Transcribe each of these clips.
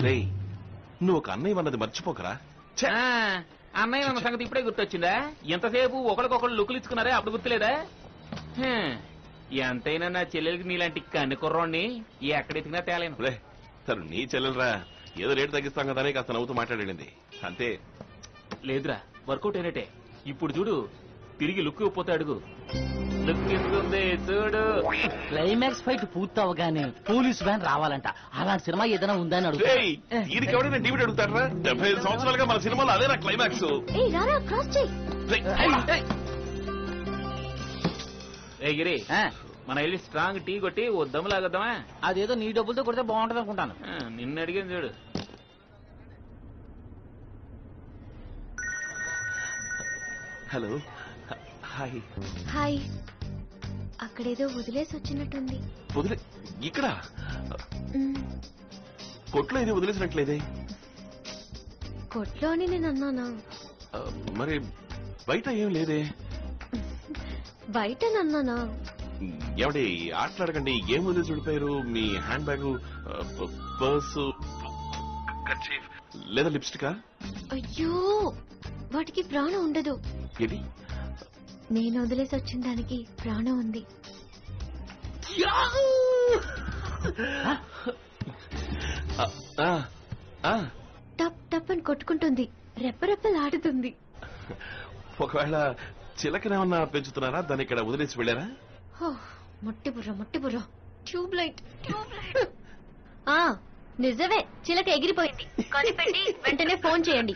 రేయ్, నువ్వు ఒక అన్నయ్య అన్నది మర్చిపోకరా. అన్నయ్య అన్న సంగతి ఇప్పుడే గుర్తొచ్చిందా? ఎంతసేపు ఒకరికొకరు లుక్కులు ఇచ్చుకున్నారే, అప్పుడు గుర్తులేదా? ఎంతైనా నా చెల్లెలకి నీలాంటి కన్ను కుర్రోడిని ఎక్కడెత్తినా తేలేను. తను నీ చెల్లెలరా, ఏదో రేటు తగ్గిస్తాం కదా అని కాస్త నవ్వుతూ మాట్లాడింది అంతే. లేదురా, వర్కౌట్ అయినట్టే. ఇప్పుడు చూడు, తిరిగి లుక్ ఇవ్వపోతే అడుగు. లుక్ ఇస్తుంది చూడు. క్లైమాక్స్ ఫైట్ పూర్తి అవగానే పోలీస్ వ్యాన్ రావాలంట. అలాంటి సినిమా ఏదైనా ఉందని అడుగు. దీనికి ఎవడైనా టీవీ అడుగుతారా? 75 సంవత్సరాలుగా మన సినిమాలో అదేనా క్లైమాక్స్? ఏ గిరి, మన వెళ్ళి స్ట్రాంగ్ టీ కొట్టి ఓ దమ్ము లాగద్దామా? అదేదో నీ డబ్బులతో కొడితే బాగుంటది అనుకుంటాను. నిన్ను అడిగాను చూడు. Hello, hi. హాయ్. అక్కడేదో వదిలేసి వచ్చినట్టుంది. ఇక్కడ కొట్లో ఇది వదిలేసినట్లేదే. కొట్లో అని నేను అన్నానా? మరి బయట ఏం లేదే. బయట నన్నానా? ఏమండి ఆటలాడకండి. ఏం వదిలేసి వెళ్ళిపోయారు? మీ హ్యాండ్ బ్యాగ్, పర్సు లేదా లిప్స్టికా? అయ్యో, వాటికి ప్రాణం ఉండదు. ఏది? నేను వదిలేసి వచ్చిన దానికి ప్రాణం ఉంది. టప్ టప్ అని కొట్టుకుంటుంది, రెప్పరెప్పలు ఆడుతుంది. ఒకవేళ చిలకనేమన్నా పెంచుతున్నారా? దాన్ని ఇక్కడ వదిలేసి వెళ్ళారా? మొట్టి బుర్ర ట్యూబ్ లైట్. నిజమే, చిలక ఎగిరిపోయింది. కనిపెట్టి వెంటనే ఫోన్ చేయండి.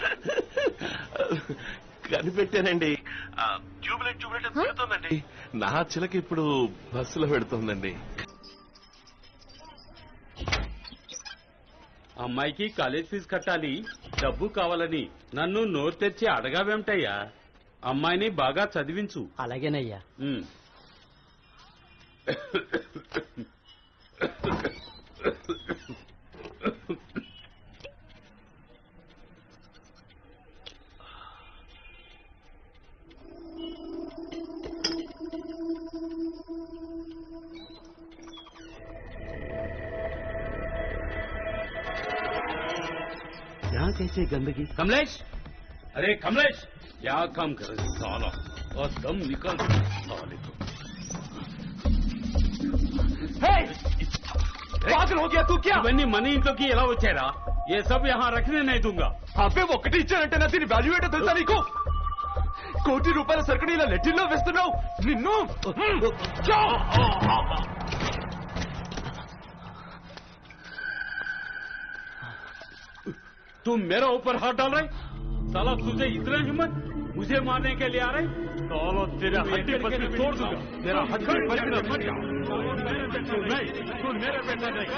కనిపెట్టానండి. ట్యూబ్లైట్ పెడుతోందండి. నా చిలక ఇప్పుడు బస్సులో పెడుతోందండి. అమ్మాయికి కాలేజ్ ఫీజు కట్టాలి, డబ్బు కావాలని నన్ను నోరు తెచ్చి అడగావేమిటయ్యా? అమ్మాయిని బాగా చదివించు. అలాగేనయ్యా. यहाँ कैसे गंदगी? कमलेश, अरे कमलेश, क्या काम कर रहे साला? और दम निकल साले को। पागल हो गया तू क्या? ఇవన్నీ మన ఇంట్లోకి ఎలా వచ్చారా? ये सब यहाँ रखने नहीं दूंगा. అబ్బే ఒకటి ఇచ్చానంటే నా దీని వాల్యూ ఏంటో తెలుసా నీకు? ₹1 కోటి సరుకుని ఇలా లెట్టిల్లో వేస్తున్నావు. నిన్ను तुम मेरा ऊपर हाथ डाल रहे? साला तुझे इतना हिम्मत? मुझे मारने के लिए आ रहे? साला तेरे हड्डी पसली तोड़ दूंगा. मेरा हड्डी पसली मत जा. तू मेरे बेटा नहीं.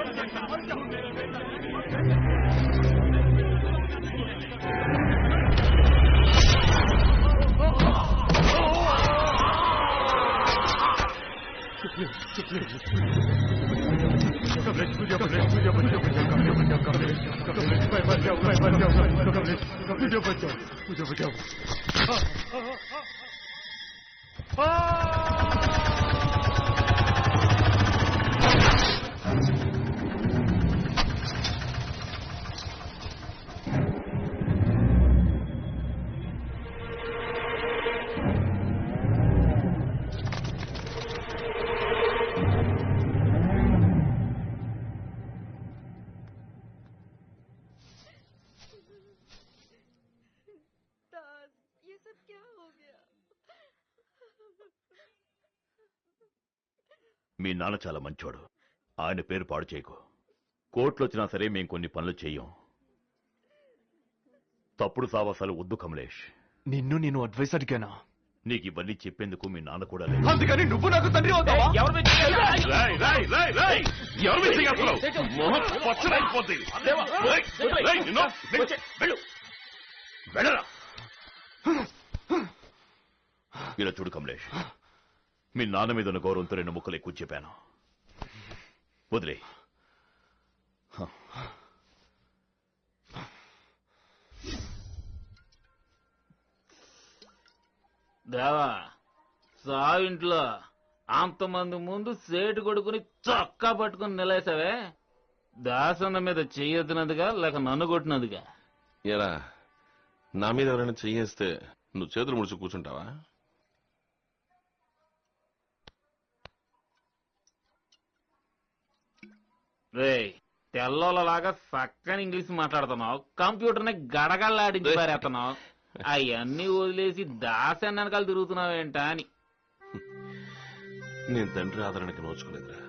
मुझे बचाओ. మీ నాన్న చాలా మంచోడు. ఆయన పేరు పాడు చేయకు. కోర్టులో వచ్చినా సరే మేం కొన్ని పనులు చెయ్యం. తప్పుడు సావాసాలు వద్దు కమలేష్. నిన్ను నేను అడ్వైస్ అడిగానా? నీకు ఇవన్నీ చెప్పేందుకు మీ నాన్న కూడా లేదు. అందుకని నువ్వు నాకు తండ్రి అవుతావా? ఇలా చూడు కమలేష్, మీ నాన్న మీద ఉన్న గౌరవంతో 2 ముక్కలు ఎక్కువ చెప్పాను. వదిలే. దేవా, సావింట్లో అంతమంది ముందు సేటు కొడుకుని చొక్కా పట్టుకుని నిలేసావే. దాసన్న మీద చెయ్యొద్దునదిగా లేక నన్ను కొట్టినదిగా? ఎరా నా మీద ఎవరైనా చెయ్యేస్తే నువ్వు చేతులు ముడుచు కూర్చుంటావా? రే తెల్లోలలాగా చక్కని ఇంగ్లీష్ మాట్లాడుతున్నావు, కంప్యూటర్ ని గడగడలాడించి పారేస్తున్నావు, అవన్నీ వదిలేసి దాసన్న వెనకాల తిరుగుతున్నావేంటా అని. నేను తండ్రి ఆదరణకి నోచుకోలేదురా.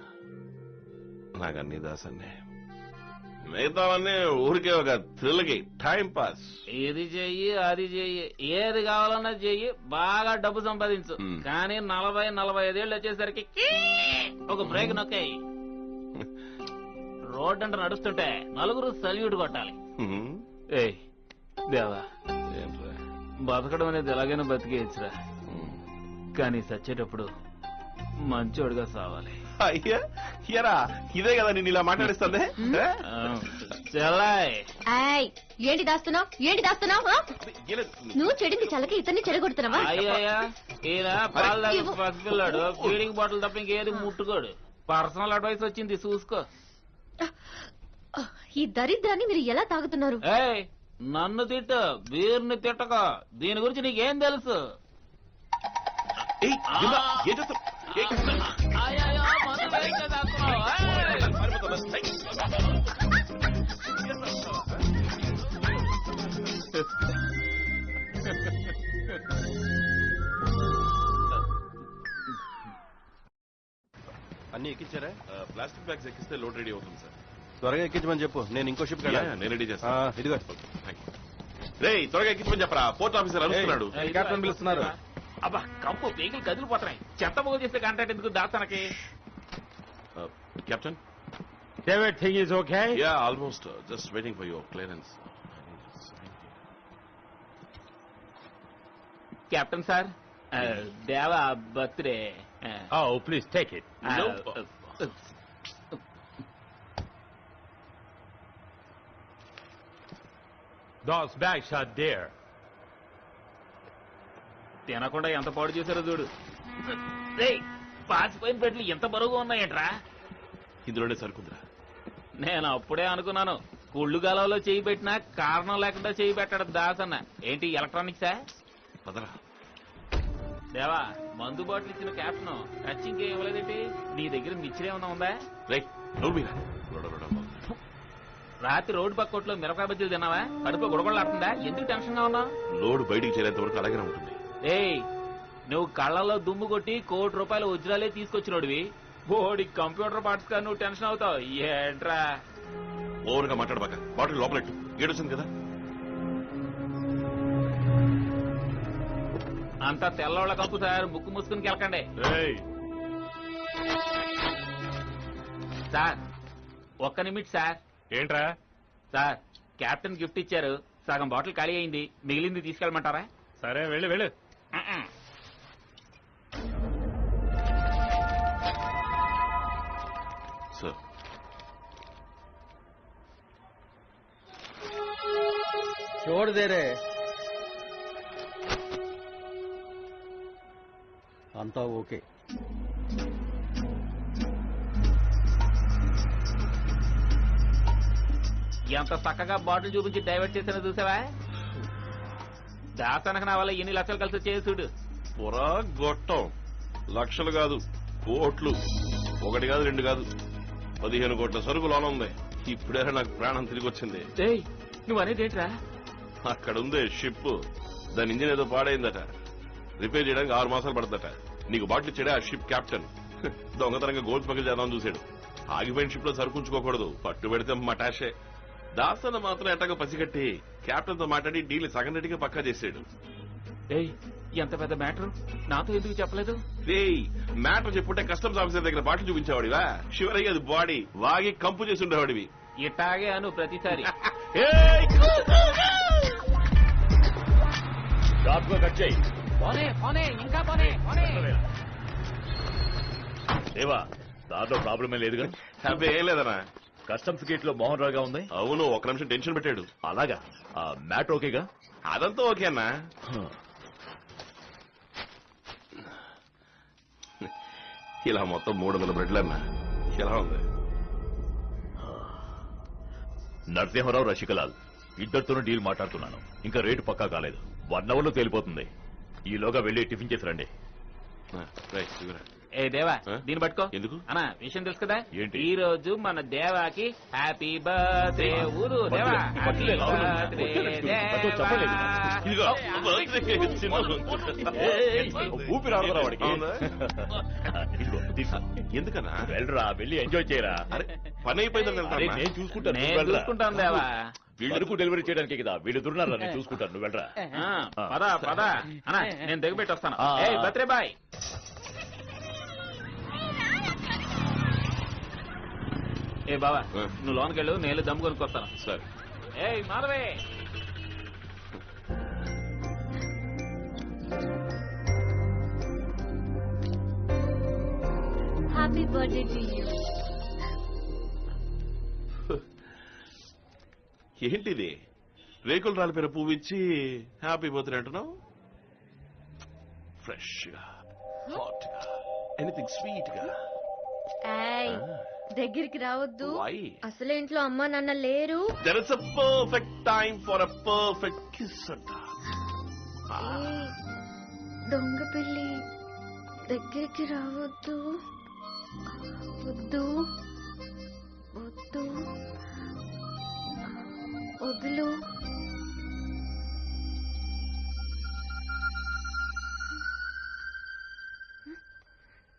నాకు అన్ని దాసన్నే, మిగతావన్నీ ఊరికే ఒక థ్రిల్కి టైం పాస్. ఏది చెయ్యి అది చెయ్యి, ఏది కావాలన్నా చెయ్యి, బాగా డబ్బు సంపాదించు. కానీ 40-45 ఏళ్ళు వచ్చేసరికి ఒక బ్రేక్ నొక్కాయి. రోడ్ అంటే నడుస్తుంటే నలుగురు సల్యూట్ కొట్టాలి. ఏయ్ దేవా, బతకడం అనేది ఎలాగైనా బతికేయచ్చురా, కానీ చచ్చేటప్పుడు మంచోడుగా సావాలి. అయ్యా ఎరా, ఇదే కదా నేను ఇలా మాట్లాడిస్తుంది. చెల్లాయ్ ఏంటి దాస్తున్నావు? నువ్వు చెడింది చల్లకి ఇతన్ని చెడగొడుతున్నావా? అయ్యా ఈయన పాలు తాగే పసిపిల్లాడు, ఫీడింగ్ బాటిల్ తప్ప ఇంకేది ముట్టుకోడు. పర్సనల్ అడ్వైస్ వచ్చింది చూసుకో. ఈ దరిద్రాన్ని మీరు ఎలా తాగుతున్నారు? ఏయ్ నన్ను తిట్టు, వీరిని తిట్టక. దీని గురించి నీకేం తెలుసు? అన్ని ఎక్కించారా? ప్లాస్టిక్ బ్యాగ్స్ ఎక్కిస్తే లోడ్ రెడీ అవుతుంది సార్. త్వరగా ఎక్కించమని చెప్పు, నేను ఇంకో షిప్ నేను రెడీ చేస్తాను. ఇదిగో రే త్వరగా ఎక్కించమని చెప్పరా, పోర్ట్ ఆఫీసర్ అడుగుతున్నాడు. క్యాప్టెన్ పిలుస్తున్నారు. అబ్బా కంపు పేగులు కదిలిపోతున్నాయి. చెత్త పోగు చేసే కాంట్రాక్ట్ ఎందుకు దాస్తానకి? Captain, Everything is okay? yeah, almost. Just waiting for your clearance. Captain sir, దేవా birthday. Oh, please take it. Those bags are there. తినకుండా ఎంత పాడు చేశారో చూడు. పాచిపోయిన పెట్లు ఎంత బరువుగా ఉన్నాయంట్రా. ఇందులోనే సరుకుందిరా. నేను అప్పుడే అనుకున్నాను, కుళ్ళు గాలంలో చేయి పెట్టినా కారణం లేకుండా చేయి పెట్టాడు దాసన్న. ఏంటి ఎలక్ట్రానిక్సా? పదరా. దేవా మందు బాటిల్ ఇచ్చిన క్యాప్టెన్ టచింగ్ ఏం ఇవ్వలేదేంటి? నీ దగ్గర మిచ్చిరేమన్నా ఉందా? రైట్ రాత్రి రోడ్డు పక్కోట్లో మిరపకాయ బజ్జీలు తిన్నావా? కడుపు గుడగొడలాడుతుందా? ఎందుకు టెన్షన్ గా ఉన్నావు? లోడ్ బయటికి చేరేంత వరకు అలాగే ఉంటుంది. ఏయ్ నువ్వు కళ్ళల్లో దుమ్ము కొట్టి ₹1 కోటి వజ్రాలే తీసుకొచ్చినోడివి, బోడి కంప్యూటర్ పార్ట్స్ గా నువ్వు టెన్షన్ అవుతావు ఏంట్రా? ఓవర్గా మాట్లాడబాక. బాటిల్ లోపలెట్టు, ఏడొచ్చింది కదా. అంతా తెల్లవాళ్ళ కప్పు సార్, ముక్కు మూసుకుని కెలకండి. సార్ ఒక్క నిమిట్ సార్. ఏంట్రా? సార్ కెప్టెన్ గిఫ్ట్ ఇచ్చారు, సగం బాటిల్ ఖాళీ అయింది, మిగిలింది తీసుకెళ్ళమంటారా? సరే వెళ్ళు. సార్ छोड़ दे रे అంతా ఓకే. ఎంత చక్కగా బాటిల్ చూపించి డైవర్ట్ చేసిన చూసావా? దాసనకు నా వల్ల ఎన్ని లక్షలు కలిసి వచ్చేది చూడు. పొరా గొట్టం, లక్షలు కాదు కోట్లు. 1 కాదు 2 కాదు, 15 కోట్ల సరుకు లోన ఉంది. ఇప్పుడే నాకు ప్రాణం తిరిగి వచ్చింది. నువ్వు అనేది ఏంట్రా? అక్కడుందే షిప్, దాని ఇంజిన్ ఏదో పాడైందట, రిపేర్ చేయడానికి 6 మాసాలు పడదట. నీకు బాటిల్ ఇచ్చాడే ఆ షిప్ కెప్టెన్, దొంగతనంగా గోల్డ్ స్మగిల్ చేద్దామని చూశాడు. ఆగిపోయిన షిప్ లో సరుకుంచుకోకూడదు, పట్టు పెడితే మటాషే. దాసన్న మాత్రం ఎట్టగా పసిగట్టి కెప్టెన్ తో మాట్లాడి డీల్ సగం రెడ్డిగా పక్కా చేశాడు. ఎంత పెద్ద మ్యాటర్, నాతో ఎందుకు చెప్పలేదు? మ్యాటర్ చెప్పుంటే కస్టమ్స్ ఆఫీసర్ దగ్గర బాటిల్ చూపించేవాడివా? శివరయ్య అది బాడీ వాగి కంపు చేసి ఉండేవాడివి. ఇట్టాగే అను ప్రతిసారి. ఇంకా దేవా దాంట్లో ప్రాబ్లమే లేదుగా? ఏం లేదనా. కస్టమ్స్ గేట్ లో మోహన్ రావుగా ఉంది. అవును, 1 నిమిషం టెన్షన్ పెట్టాడు. అలాగా? మ్యాటర్ ఓకేగా? అదంతా ఓకే అన్నా. ఇలా మొత్తం 300 బ్రెడ్లు అన్నా. ఎలా ఉంది? నరసింహరావు రషికలాల్ ఇద్దరితోనూ డీల్ మాట్లాడుతున్నాను. ఇంకా రేటు పక్కా కాలేదు. 1 అవర్ లో తేలిపోతుంది. ఈలోగా వెళ్ళి టిఫిన్ చేసి రండి. ఏ దేవా ఆ? దీన్ని పట్టుకో. ఎందుకు? అన్నా విషయం తెలుసు కదా, ఏంటి? ఈ రోజు మన దేవాకి హ్యాపీ బర్త్డే ఊరు దేవా. హ్యాపీ బర్త్డే చెప్పలేదు. ఇదిగో, ఊపిరి ఆడదురా వాడికి. అవునా? ఇదిగో, తీసుకో. ఎందుకన్నా? వెళ్ళరా, వెళ్ళి ఎంజాయ్ చేయరా. అరే పని అయిపోయిందని అరే, వెళ్తాను. నేను చూసుకుంటాను, నువ్వు నేను వెళ్ళరా. చూసుకుంటాను దేవా. వీళ్ళకు డెలివరీ చేయడానికి కదా, వీళ్ళు దుర్నారా, నేను చూసుకుంటాను, నువ్వు వెళ్ళరా. పద పద అన్నా, నేను దిగబెట్టి వస్తాను. ఆ. ఏ బర్త్డే బాయ్. ఏ బావా ఆ. నువ్వు లోనికి వెళ్ళు, నేను దమ్ము కొనుక్కొస్తాను. సరే. ఏ మాధవే. Happy birthday to you. ఏంటిది? రేకులు రాలిపోయిన పువ్వు ఇచ్చి హ్యాపీ బర్త్డే అంటున్నావు? ఫ్రెష్ గా, హాట్ గా, ఎనీథింగ్ స్వీట్ గా. ఏయ్, దగ్గరికి రావద్దు. Why? అసలే ఇంట్లో అమ్మా నాన్న లేరు. There is a perfect time for a perfect kiss అంట. ఏయ్, దొంగ పిల్లి, దగ్గరికి రావద్దు. వద్దు వద్దు, వదులు.